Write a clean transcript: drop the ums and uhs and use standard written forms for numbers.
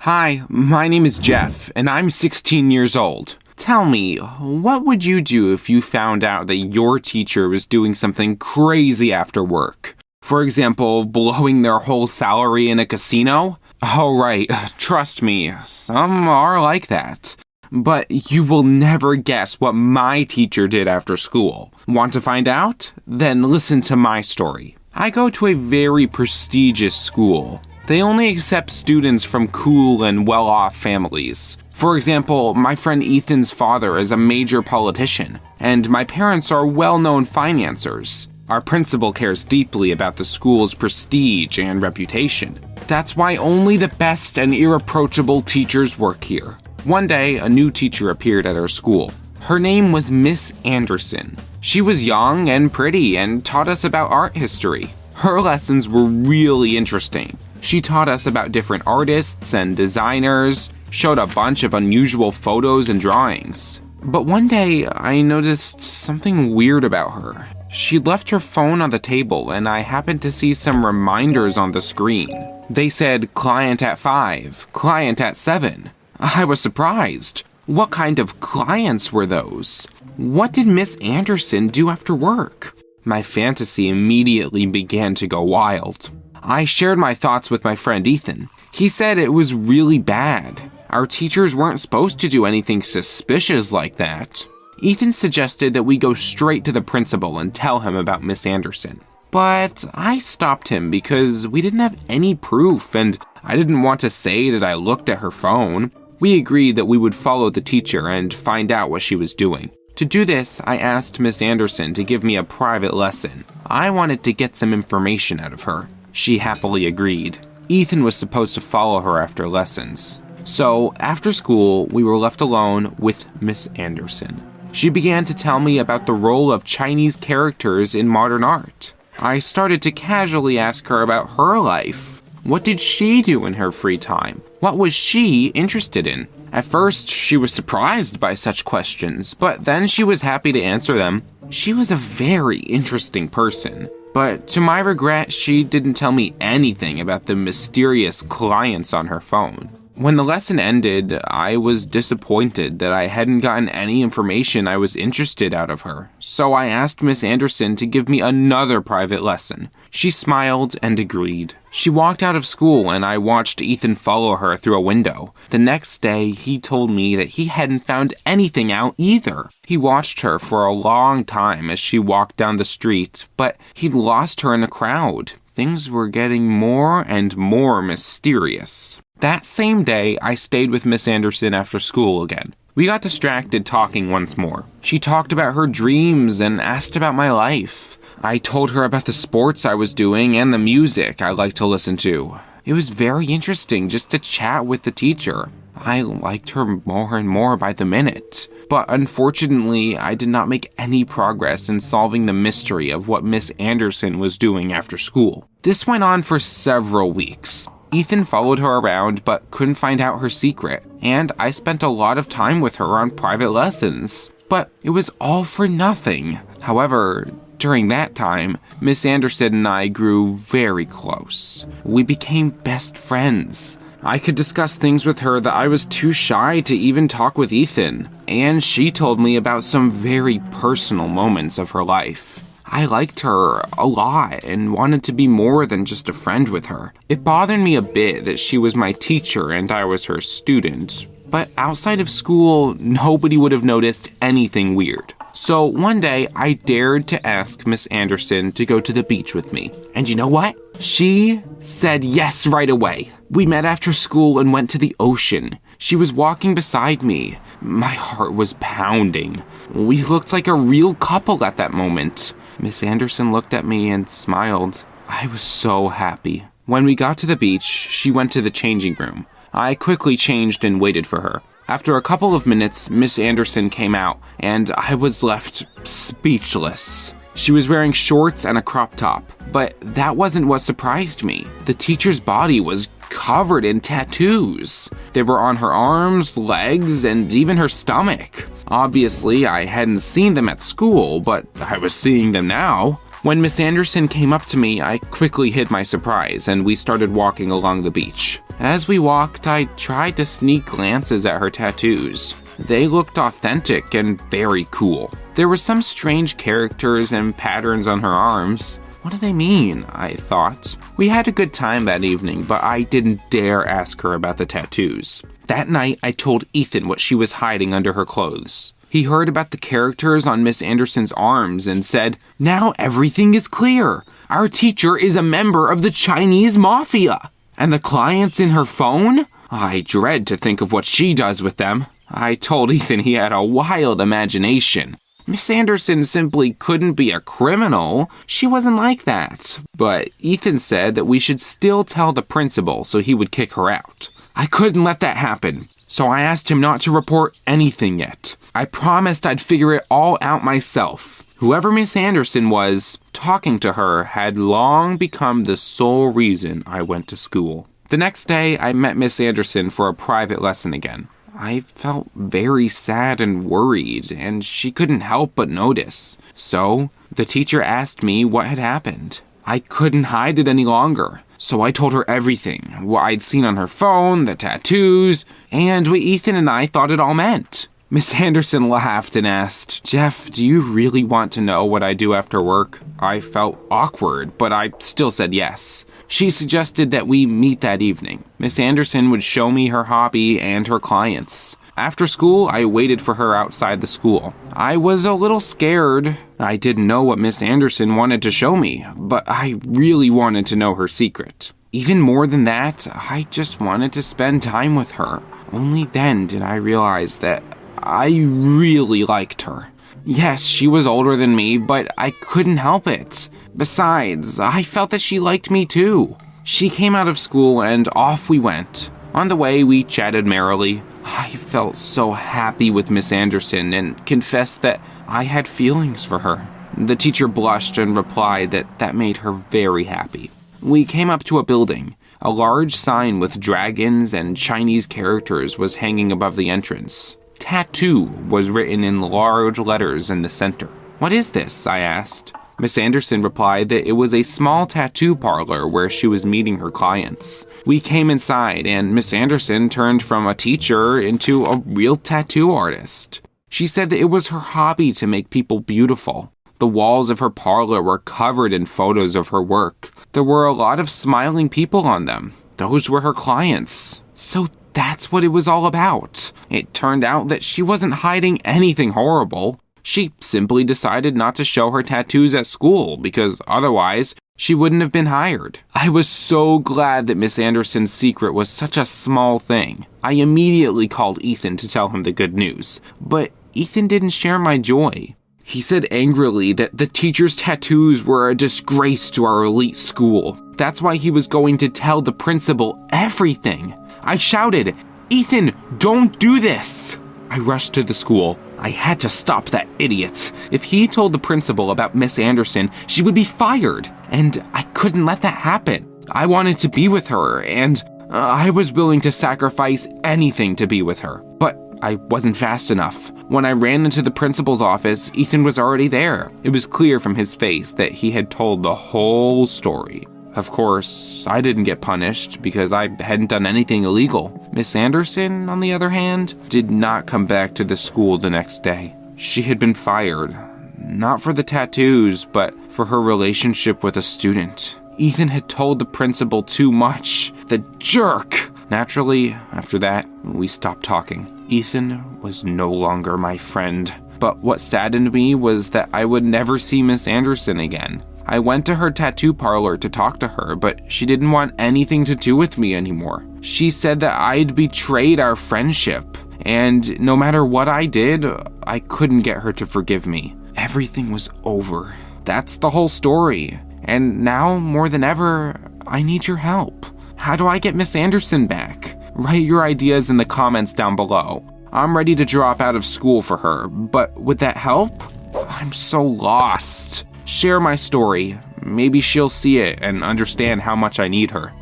Hi, my name is Jeff, and I'm 16 years old. Tell me, what would you do if you found out that your teacher was doing something crazy after work? For example, blowing their whole salary in a casino? Oh, right, trust me, some are like that. But you will never guess what my teacher did after school. Want to find out? Then listen to my story. I go to a very prestigious school. They only accept students from cool and well-off families. For example, my friend Ethan's father is a major politician, and my parents are well-known financiers. Our principal cares deeply about the school's prestige and reputation. That's why only the best and irreproachable teachers work here. One day, a new teacher appeared at our school. Her name was Miss Anderson. She was young and pretty and taught us about art history. Her lessons were really interesting. She taught us about different artists and designers, showed a bunch of unusual photos and drawings. But one day, I noticed something weird about her. She'd left her phone on the table, and I happened to see some reminders on the screen. They said, "Client at 5, client at 7. I was surprised. What kind of clients were those? What did Miss Anderson do after work? My fantasy immediately began to go wild. I shared my thoughts with my friend Ethan. He said it was really bad. Our teachers weren't supposed to do anything suspicious like that. Ethan suggested that we go straight to the principal and tell him about Miss Anderson. But I stopped him because we didn't have any proof, and I didn't want to say that I looked at her phone. We agreed that we would follow the teacher and find out what she was doing. To do this, I asked Miss Anderson to give me a private lesson. I wanted to get some information out of her. She happily agreed. Ethan was supposed to follow her after lessons. So, after school, we were left alone with Miss Anderson. She began to tell me about the role of Chinese characters in modern art. I started to casually ask her about her life. What did she do in her free time? What was she interested in? At first, she was surprised by such questions, but then she was happy to answer them. She was a very interesting person. But to my regret, she didn't tell me anything about the mysterious clients on her phone. When the lesson ended, I was disappointed that I hadn't gotten any information I was interested out of her, so I asked Miss Anderson to give me another private lesson. She smiled and agreed. She walked out of school and I watched Ethan follow her through a window. The next day, he told me that he hadn't found anything out either. He watched her for a long time as she walked down the street, but he'd lost her in a crowd. Things were getting more and more mysterious. That same day, I stayed with Miss Anderson after school again. We got distracted talking once more. She talked about her dreams and asked about my life. I told her about the sports I was doing and the music I liked to listen to. It was very interesting just to chat with the teacher. I liked her more and more by the minute. But unfortunately, I did not make any progress in solving the mystery of what Miss Anderson was doing after school. This went on for several weeks. Ethan followed her around but couldn't find out her secret, and I spent a lot of time with her on private lessons. But it was all for nothing. However, during that time, Miss Anderson and I grew very close. We became best friends. I could discuss things with her that I was too shy to even talk with Ethan, and she told me about some very personal moments of her life. I liked her a lot and wanted to be more than just a friend with her. It bothered me a bit that she was my teacher and I was her student, but outside of school, nobody would have noticed anything weird. So one day, I dared to ask Miss Anderson to go to the beach with me. And you know what? She said yes right away. We met after school and went to the ocean. She was walking beside me. My heart was pounding. We looked like a real couple at that moment. Miss Anderson looked at me and smiled. I was so happy. When we got to the beach, she went to the changing room. I quickly changed and waited for her. After a couple of minutes, Miss Anderson came out, and I was left speechless. She was wearing shorts and a crop top, but that wasn't what surprised me. The teacher's body was covered in tattoos. They were on her arms, legs, and even her stomach. Obviously, I hadn't seen them at school, but I was seeing them now. When Miss Anderson came up to me, I quickly hid my surprise, and we started walking along the beach. As we walked, I tried to sneak glances at her tattoos. They looked authentic and very cool. There were some strange characters and patterns on her arms. What do they mean? I thought. We had a good time that evening, but I didn't dare ask her about the tattoos. That night, I told Ethan what she was hiding under her clothes. He heard about the characters on Miss Anderson's arms and said, "Now everything is clear. Our teacher is a member of the Chinese mafia. And the clients in her phone? I dread to think of what she does with them." I told Ethan he had a wild imagination. Miss Anderson simply couldn't be a criminal. She wasn't like that. But Ethan said that we should still tell the principal so he would kick her out. I couldn't let that happen, so I asked him not to report anything yet. I promised I'd figure it all out myself. Whoever Miss Anderson was, talking to her had long become the sole reason I went to school. The next day, I met Miss Anderson for a private lesson again. I felt very sad and worried, and she couldn't help but notice. So, the teacher asked me what had happened. I couldn't hide it any longer, so I told her everything, what I'd seen on her phone, the tattoos, and what Ethan and I thought it all meant. Miss Anderson laughed and asked, "Jeff, do you really want to know what I do after work?" I felt awkward, but I still said yes. She suggested that we meet that evening. Miss Anderson would show me her hobby and her clients. After school, I waited for her outside the school. I was a little scared. I didn't know what Miss Anderson wanted to show me, but I really wanted to know her secret. Even more than that, I just wanted to spend time with her. Only then did I realize that I really liked her. Yes, she was older than me, but I couldn't help it. Besides, I felt that she liked me too. She came out of school and off we went. On the way, we chatted merrily. I felt so happy with Miss Anderson and confessed that I had feelings for her. The teacher blushed and replied that that made her very happy. We came up to a building. A large sign with dragons and Chinese characters was hanging above the entrance. Tattoo was written in large letters in the center. "What is this?" I asked. Miss Anderson replied that it was a small tattoo parlor where she was meeting her clients. We came inside and Miss Anderson turned from a teacher into a real tattoo artist. She said that it was her hobby to make people beautiful. The walls of her parlor were covered in photos of her work. There were a lot of smiling people on them. Those were her clients. So that's what it was all about. It turned out that she wasn't hiding anything horrible. She simply decided not to show her tattoos at school because otherwise she wouldn't have been hired. I was so glad that Miss Anderson's secret was such a small thing. I immediately called Ethan to tell him the good news, but Ethan didn't share my joy. He said angrily that the teacher's tattoos were a disgrace to our elite school. That's why he was going to tell the principal everything. I shouted, "Ethan, don't do this!" I rushed to the school. I had to stop that idiot. If he told the principal about Miss Anderson, she would be fired, and I couldn't let that happen. I wanted to be with her, and I was willing to sacrifice anything to be with her. But I wasn't fast enough. When I ran into the principal's office, Ethan was already there. It was clear from his face that he had told the whole story. Of course, I didn't get punished because I hadn't done anything illegal. Miss Anderson, on the other hand, did not come back to the school the next day. She had been fired, not for the tattoos, but for her relationship with a student. Ethan had told the principal too much. The jerk! Naturally, after that, we stopped talking. Ethan was no longer my friend. But what saddened me was that I would never see Miss Anderson again. I went to her tattoo parlor to talk to her, but she didn't want anything to do with me anymore. She said that I'd betrayed our friendship, and no matter what I did, I couldn't get her to forgive me. Everything was over. That's the whole story. And now, more than ever, I need your help. How do I get Miss Anderson back? Write your ideas in the comments down below. I'm ready to drop out of school for her, but would that help? I'm so lost. Share my story. Maybe she'll see it and understand how much I need her.